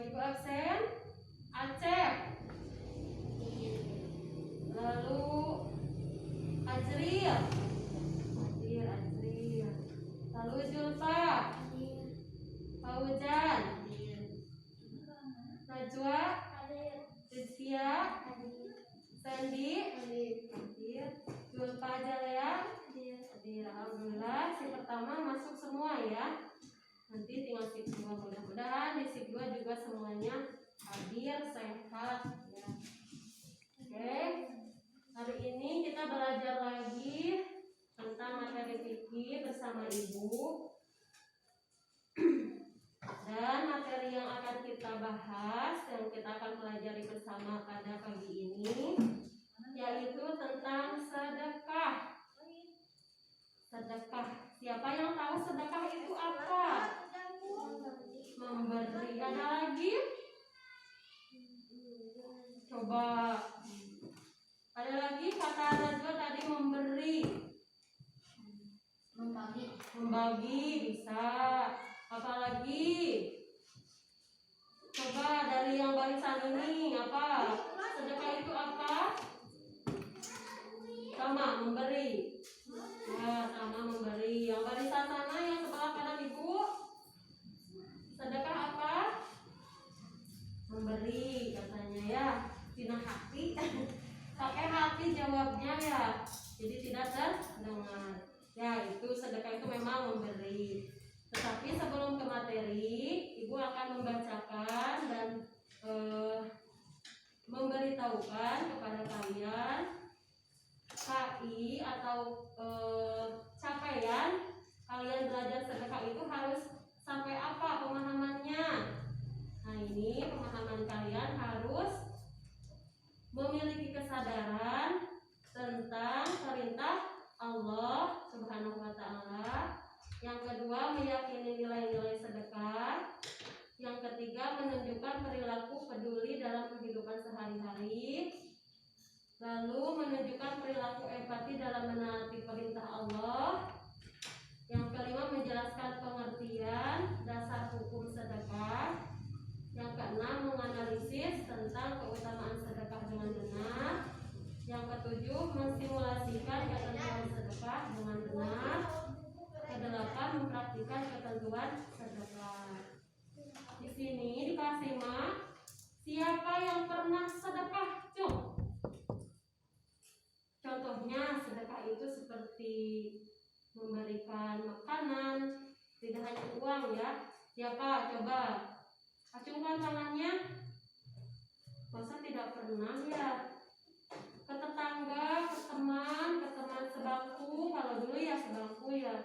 Ibu absen. Acep. Lalu Ajril. Ajril. Lalu Zulfa. Fauzan. Najwa. Rizkia. Sandy. Zulfa Jalea. Alhamdulillah, si pertama masuk semua ya. Nanti tinggal sip 2, mudah-mudahan di sip 2 juga semuanya hadir sehat ya. Oke. Hari ini kita belajar lagi tentang materi fikih bersama Ibu. Dan materi yang akan kita bahas, yang kita akan pelajari bersama pada pagi ini, yaitu tentang sedekah. Sedekah. Siapa yang tahu sedekah itu apa? Memberi. Ada lagi? Coba. Ada lagi kata Najwa tadi memberi. Membagi bisa. Apalagi? Coba dari yang barisan ini apa? Sedekah itu apa? Sama memberi. Ya, sama memberi. Yang barisan sana yang sebelah kanan Ibu, sedekah apa? Memberi katanya ya. Cina hati. Pakai hati jawabnya ya. Jadi tidak terdengar. Ya, itu sedekah itu memang memberi. Tetapi sebelum ke materi, Ibu akan membacakan dan memberitahukan kepada kalian KI atau capaian kalian belajar sedekah itu harus sampai apa pemahamannya. Nah, ini pemahaman kalian harus memiliki kesadaran tentang perintah Allah Subhanahu wa Ta'ala. Yang kedua, meyakini nilai-nilai sedekah. Yang ketiga, menunjukkan perilaku peduli dalam kehidupan sehari-hari. Lalu menunjukkan perilaku empati dalam menaati perintah Allah. Yang kelima, menjelaskan pengertian dasar hukum sedekah. Yang keenam, menganalisis tentang keutamaan sedekah dengan benar. Yang ketujuh, mensimulasikan ketentuan sedekah dengan benar. Kedelapan, mempraktikkan ketentuan sedekah. Di sini dikasih siapa yang pernah sedekah? Contohnya sedekah itu seperti memberikan makanan, tidak hanya uang ya. Siapa? Coba acungkan tangannya. Masa tidak pernah ya? Ke tetangga, ke teman sebangku, kalau dulu ya sebangku ya.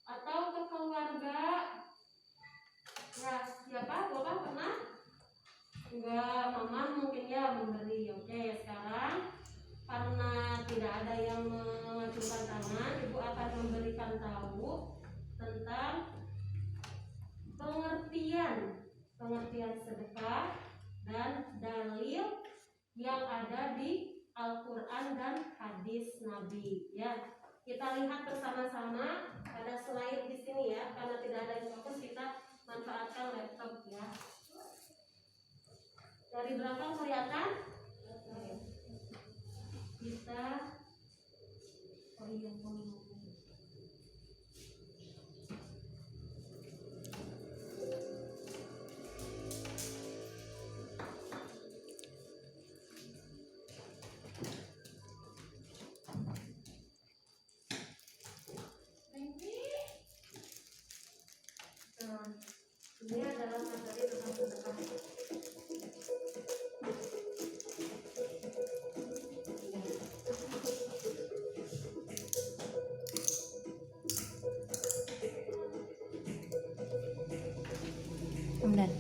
Atau ke keluarga. Ya, siapa? Bapak pernah? Enggak, mama mungkin ya memberi. Oke, sekarang karena tidak ada yang mengacungkan tangan, Ibu akan memberikan tahu tentang pengertian sedekah dan dalil yang ada di Al-Quran dan hadis Nabi. Ya, kita lihat bersama-sama pada slide di sini ya. Karena tidak ada yang fokus, kita manfaatkan laptop ya. Dari belakang kelihatan? Kita ini adalah materi tentang sedekah. Benar.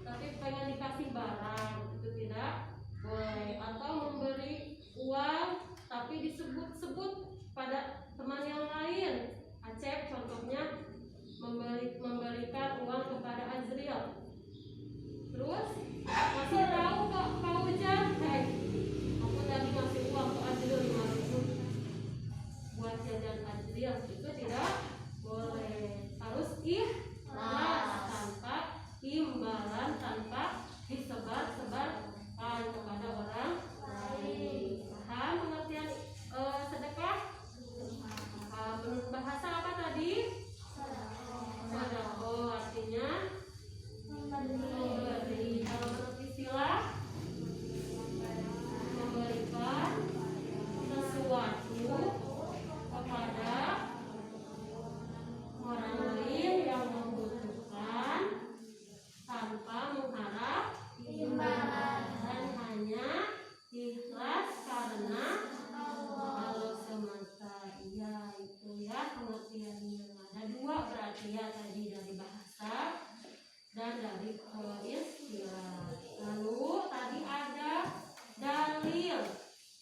tapi pengen dikasih barang itu tidak boleh, atau memberi uang tapi disebut-sebut pada teman yang lain. Acep contohnya memberikan uang kepada Azriel, terus masih tahu kok Pak Ujan, aku tadi ngasih uang ke Azriel 5.000 buat jajan Azriel, itu tidak boleh. Harus ikhlas, tanpa imbalan, tanpa disebar-sebarkan kepada orang lain. Paham pengertian sedekah? Menurut bahasa apa tadi? Sedekah artinya memberi. Kalau menurut istilah, memberikan sesuatu kepada orang lain yang membutuhkan tanpa mengharap imbalan, dan hanya ikhlas karena Allah semata. Iya, itu ya pengertiannya. Ada dua berarti ya tadi, dari bahasa dan dari istilah. Lalu tadi ada dalil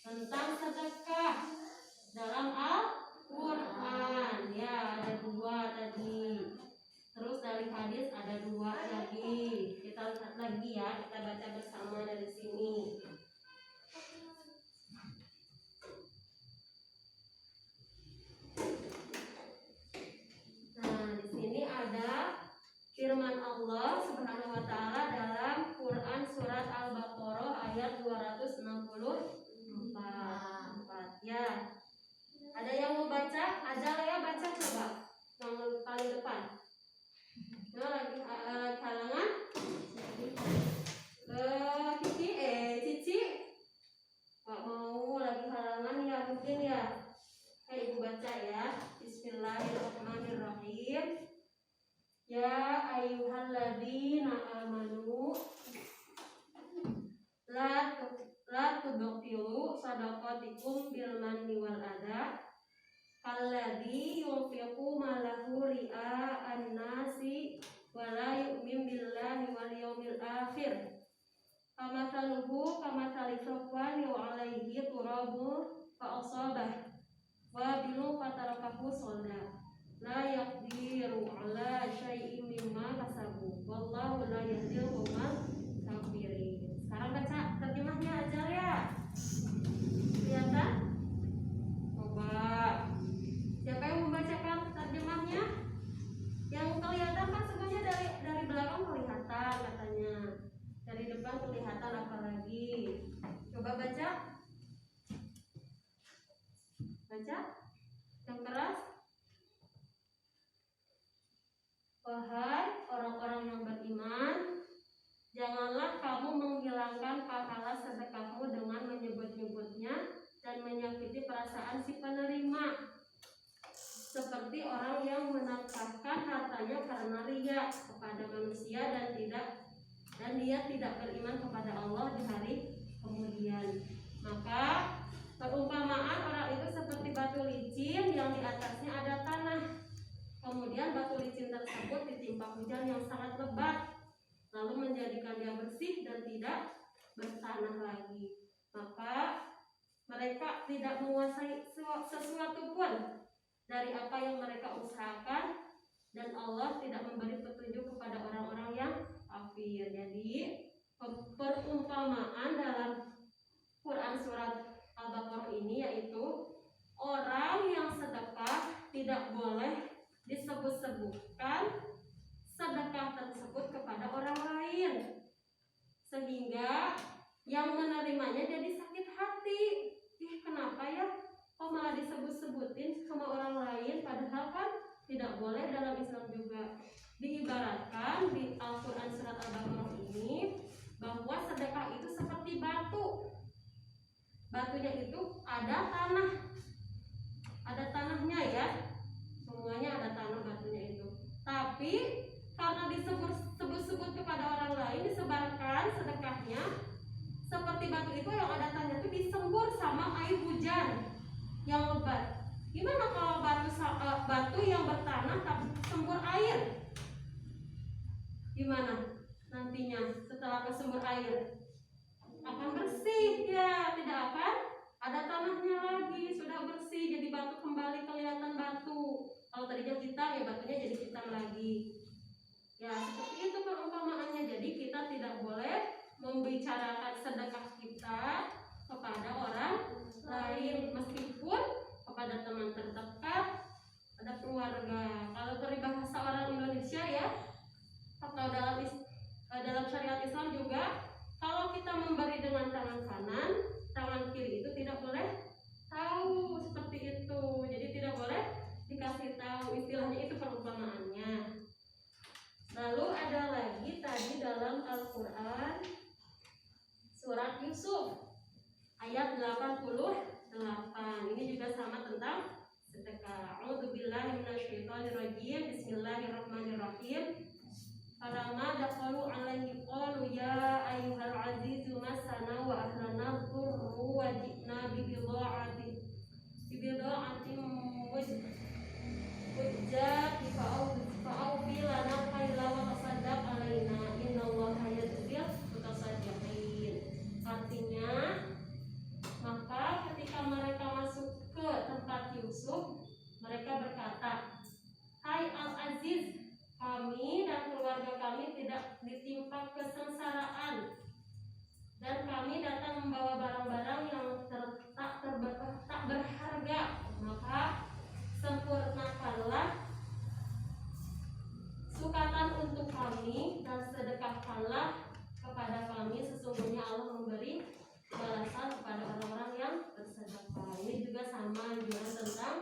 tentang sedekah dalam Al-Quran. Ya, ada dua tadi. Terus dari hadis ada dua lagi. Kita lihat lagi ya, kita baca bersama dari sini. Nah, di sini ada firman Allah Subhanahu wa taala dalam Quran surat Al-Baqarah ayat 264. Ya. Ada yang mau baca? Ajal ya, baca coba. Yang paling depan. Nah, lagi halangan. Cici. Gak mau lagi halangan ya mungkin ya. Ibu baca ya. Bismillahirrahmanirrahim. Ya ayyuhalladzina amanu la tubtilu sadaqatikum bil manni wal adha kalladzi yunfiqu malahu ria'an nasi wa la yu'min billahi wal yawmil akhir. Kamathaluhu kamathali safwan yu'alaihi turabu fa asabah wa bilu fatarakahu sholda la yaqdiru ala syai'in mimma kasabu wallahu la yahdil qaumal kafirin. Sekarang baca terjemahnya aja ya. Kelihatan? Coba. Siapa yang membacakan terjemahnya? Yang kelihatan kan semuanya dari belakang kelihatan katanya. Dari depan kelihatan apalagi. Coba baca. Baca. Yang keras. Wahai orang-orang yang beriman, janganlah kamu menghilangkan pahala sedekahmu dengan menyebut-nyebutnya dan menyakiti perasaan si penerima, seperti orang yang menafkahkan hartanya karena riya kepada manusia dan dia tidak beriman kepada Allah di hari kemudian. Maka perumpamaan orang itu seperti batu licin yang di atasnya ada tanah. Kemudian batu licin tersebut ditimpa hujan yang sangat lebat, lalu menjadikan dia bersih dan tidak bertanah lagi. Maka mereka tidak menguasai sesuatu pun dari apa yang mereka usahakan, dan Allah tidak memberi petunjuk kepada orang-orang yang kafir. Jadi perumpamaan dalam Quran surat Al-Baqarah ini yaitu orang yang sedekah tidak boleh disebut-sebutkan sedekah tersebut kepada orang lain, sehingga yang menerimanya jadi sakit hati. Kenapa ya kok malah disebut-sebutin sama orang lain, padahal kan tidak boleh. Dalam Islam juga diibaratkan di Al-Quran surat Al-Baqarah ini bahwa sedekah itu seperti batu. Batunya itu ada tanahnya ya, semuanya ada tanah batunya itu. Tapi karena disebut-sebut kepada orang lain, disebarkan sedekahnya seperti batu itu yang ada tanahnya itu disembur sama air hujan yang lebat. Gimana kalau batu yang bertanah tapi sembur air? Gimana? nantinya setelah ke sumber air? Akan bersih ya, tidak akan ada tanahnya lagi, sudah bersih, jadi batu kembali kelihatan batu. Kalau tadinya hitam ya batunya jadi hitam lagi. Ya seperti itu perumpamaannya. Jadi kita tidak boleh membicarakan sedekah kita kepada orang lain, meskipun kepada teman terdekat, pada keluarga. Kalau peribahasa orang Indonesia ya, atau dalam syariat Islam juga, kalau kita memberi dengan tangan kanan, tangan kiri itu tidak boleh tahu, seperti itu. Jadi tidak boleh dikasih tahu, istilahnya itu perumpamaannya. Lalu ada lagi tadi dalam Al-Quran surat Yusuf ayat 88. Ini juga sama tentang sedekah. A'udzubillahi minasyaitonirrajim. Bismillahirrahmanirrahim. Falamma dakhalu alaihi qalu ya ayyuhal azizu masana wa ahlana dhurru wa ji'na bi bidha'atin mujjati fa'awfi lana kaila wa tasaddaq alaina innallaha yajzil mutasaddiqin. Artinya, maka ketika mereka masuk ke tempat Yusuf, mereka berkata, hai Al-Aziz, kami dan keluarga kami tidak ditimpa kesengsaraan, dan kami datang membawa barang-barang yang tak berharga, maka sempurnakanlah sukatan untuk kami dan sedekahkanlah kepada kami, sesungguhnya Allah memberi balasan kepada orang-orang yang bersedekah. Ini juga sama anjuran tentang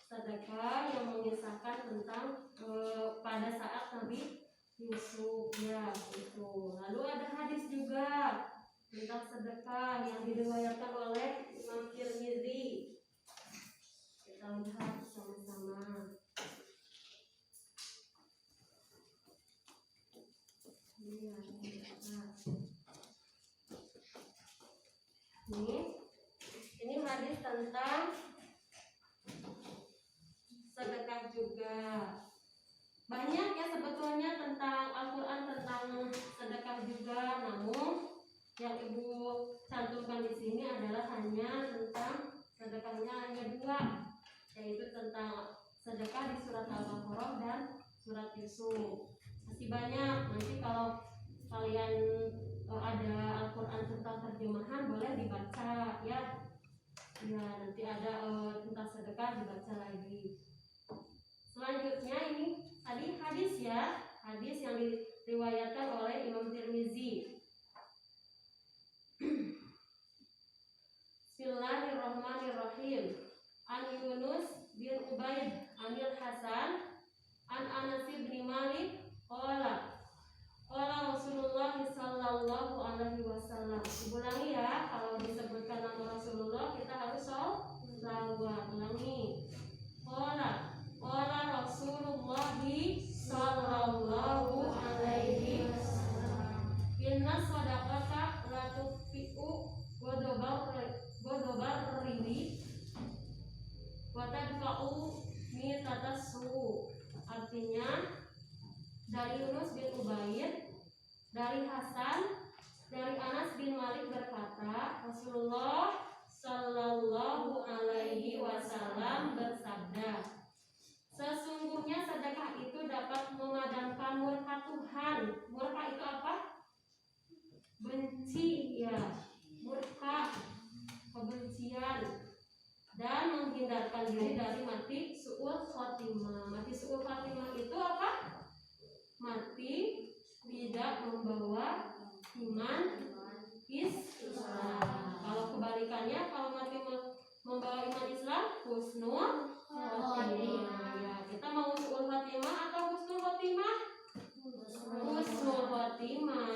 sedekah yang mengisahkan tentang pada saat Nabi Yusuf ya itu. Lalu ada hadis juga tentang sedekah yang diriwayatkan oleh Imam Tirmizi. Kita lihat sama-sama. Ini hadis tentang sedekah juga. Banyak ya sebetulnya tentang Al-Quran tentang sedekah juga, namun yang ibu cantumkan di sini adalah hanya tentang sedekahnya hanya dua, yaitu tentang sedekah di surat Al-Baqarah dan surat Yusuf. Masih banyak, nanti kalau kalian ada Al-Quran tentang terjemahan boleh dibaca ya. Ya nanti ada tentang sedekah dibaca lagi. Selanjutnya ini tadi hadis ya, hadis yang diriwayatkan oleh Imam Tirmizi. Bismillahirrahmanirrahim. An Yunus bin Ubaid Anil Hasan an Anas bin Malik qala Rasulullah sallallahu alaihi wasallam. Ulangi ya, kalau disebutkan nama Rasulullah kita harus sholawat. Ulangi. Qala Rasulullah sallallahu alaihi wasallam. Inna shadaqata la tufi'u godobar ribi wa tadfa'u mitatassu. Artinya, dari Yunus bin Ubaid, dari Hasan, dari Anas bin Malik berkata, Rasulullah sallallahu alaihi wasallam bersabda, sesungguhnya sedekah itu dapat memadamkan murka Tuhan. Murka itu apa? Benci ya, murka, kebencian, dan menghindarkan diri dari mati su'ul khotimah. Mati su'ul khotimah itu apa? Mati tidak membawa iman Islam. Kalau kebalikannya, kalau mati membawa iman Islam, husnul khotimah. Ya, kita mau su'ul khotimah atau husnul khotimah? Husnul khotimah.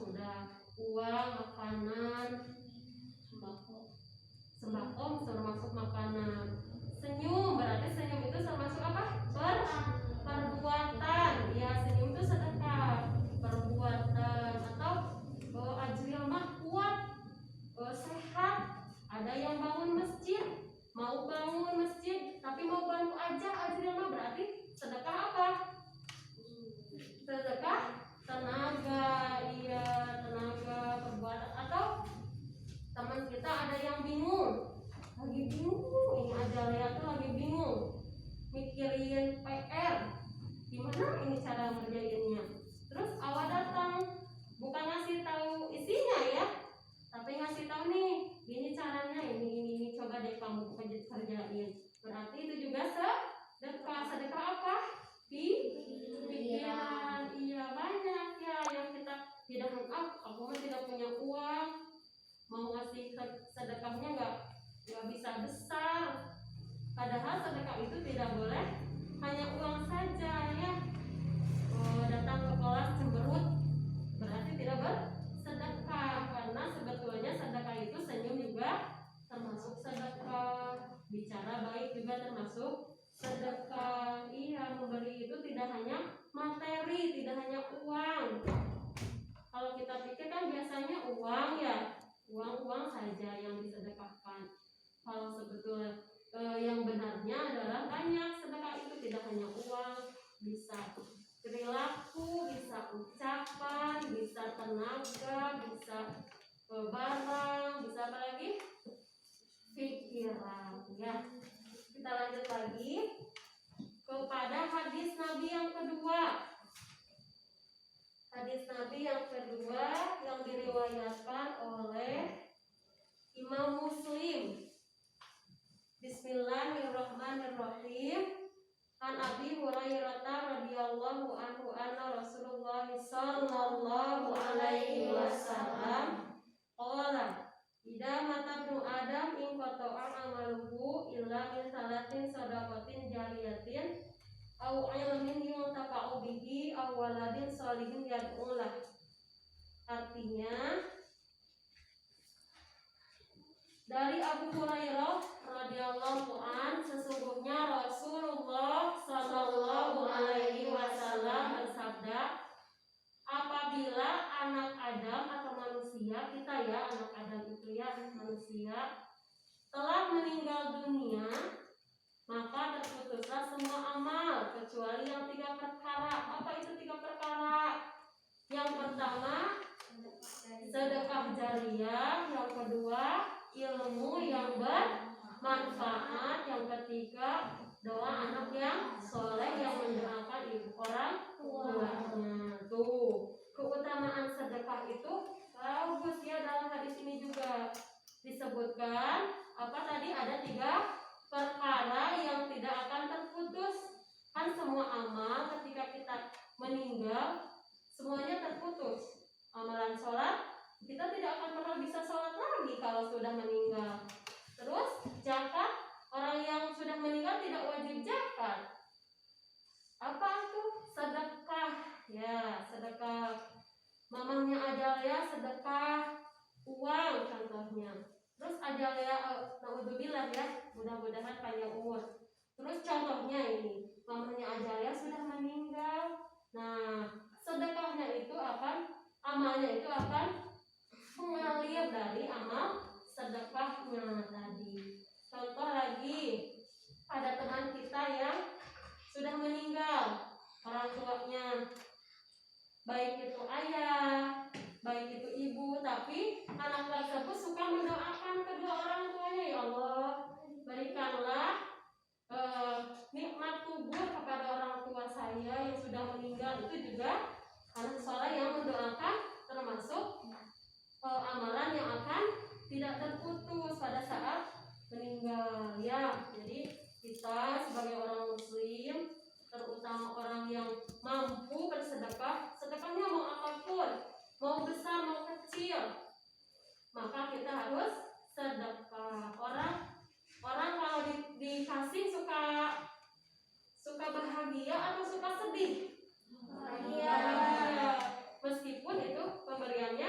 sudah, uang, makanan, sembako termasuk makanan. Senyum, berarti senyum itu termasuk apa? Perbuatan. Ya, senyum itu sedekah, perbuatan. Atau ajril mah kuat, sehat. Ada yang bangun masjid, mau bangun masjid tapi mau bantu aja, ajril mah berarti sedekah apa? Sedekah tenaga, iya, tenaga, perbuatan. Atau teman kita ada yang bingung, lagi bingung, ini aja lihat tuh lagi bingung, mikirin PR, gimana ini cara ngerjainnya. Terus awal datang, bukan ngasih tahu isinya ya, tapi ngasih tahu nih, gini caranya, ini coba deh kamu kerjain. Berarti itu juga sedekah. Sedekah apa? Pikiran. Iya, banyak ya yang kita tidak aku mah tidak punya uang, mau ngasih sedekahnya nggak bisa besar. Padahal sedekah itu tidak boleh hanya uang saja ya. Datang ke kelas cemberut berarti tidak bersedekah, karena sebetulnya sedekah itu senyum juga termasuk sedekah, bicara baik juga termasuk sedekah. Iya, memberi itu tidak hanya materi, tidak hanya uang. Kalau kita pikir kan biasanya uang ya, uang saja yang disedekahkan. Kalau sebetulnya yang benarnya adalah banyak sedekah itu, tidak hanya uang, bisa perilaku, bisa ucapan, bisa tenaga, bisa barang, bisa apa lagi? Pikiran ya. Kita lanjut lagi kepada hadis Nabi yang kedua. Hadis Nabi yang kedua yang diriwayatkan oleh Imam Muslim. Bismillahirrahmanirrahim. An Abi Hurairah radhiyallahu anhu anna Rasulullah sallallahu alaihi wasallam qala idza mata ibnu Adam in qata'a amaluhu illa min salatin sadaqatin jariyatin aw ilmin yuntafa'u bihi aw waladin sholihin yad'u lah. Artinya dari Abu Hurairah radhiyallahu an, sesungguhnya Rasulullah sallallahu alaihi wasallam bersabda, apabila anak Adam atau manusia, kita ya, anak Adam itu ya, manusia telah meninggal dunia, maka terputuslah semua amal kecuali yang 3 perkara. Apa itu 3 perkara? Yang pertama sedekah jariyah, yang kedua ilmu yang bermanfaat, yang ketiga doa anak yang soleh yang mendoakan ibu orang tuanya. Tuh, keutamaan sedekah itu bagus ya. Dalam hadis ini juga disebutkan apa tadi, ada 3 perkara yang tidak akan terputus. Kan semua amal ketika kita meninggal semuanya terputus. Amalan sholat kita tidak akan pernah bisa sholat lagi kalau sudah meninggal. Terus zakat, orang yang sudah meninggal tidak wajib zakat. Apa itu? Sedekah ya, sedekah. Mamahnya Ajalya sedekah uang contohnya. Terus Ajalya naudzubillah ya, mudah-mudahan panjang umur. Terus contohnya ini, mamahnya Ajalya sudah meninggal. Nah, sedekahnya itu amalnya itu akan mengalir dari amal sedekahnya tadi. Contoh lagi, ada teman kita yang sudah meninggal, orang tuanya, baik itu ayah, baik itu ibu, tapi anak tersebut suka mendoakan kedua orang tuanya, ya Allah, berikanlah nikmat kubur kepada orang tua saya yang sudah meninggal. Itu juga anak soleh yang mendoakan, termasuk amalan yang akan tidak terputus pada saat meninggal ya. Jadi kita sebagai orang muslim, terutama orang yang mampu bersedekah, sedekahnya mau apapun, mau besar mau kecil, maka kita harus sedekah. Orang kalau dikasih suka bahagia atau suka sedih? Bahagia. Meskipun itu pemberiannya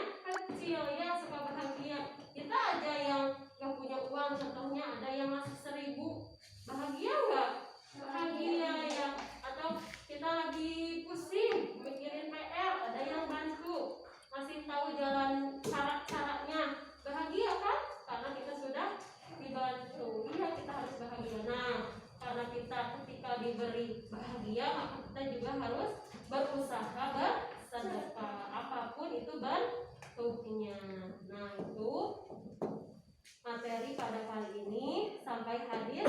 juga harus berusaha bersedekah, apapun itu bentuknya. Nah, itu materi pada kali ini. Sampai hadis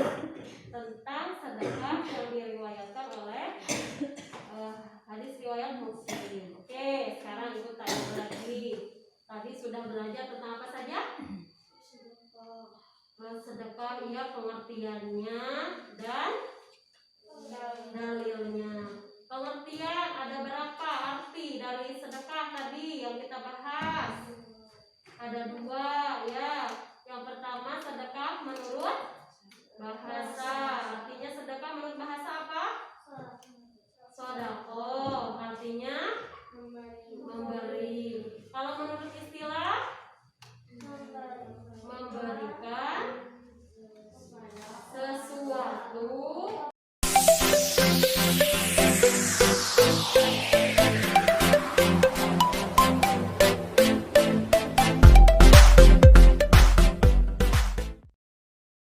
tentang sedekah yang diriwayatkan oleh hadis riwayat Muslim. Oke, sekarang ibu tanya lagi. Tadi sudah belajar tentang apa saja? Sedekah, iya, pengertiannya dan dalilnya. Pengertian, ada berapa arti dari sedekah tadi yang kita bahas? Ada dua, ya. Yang pertama, sedekah menurut bahasa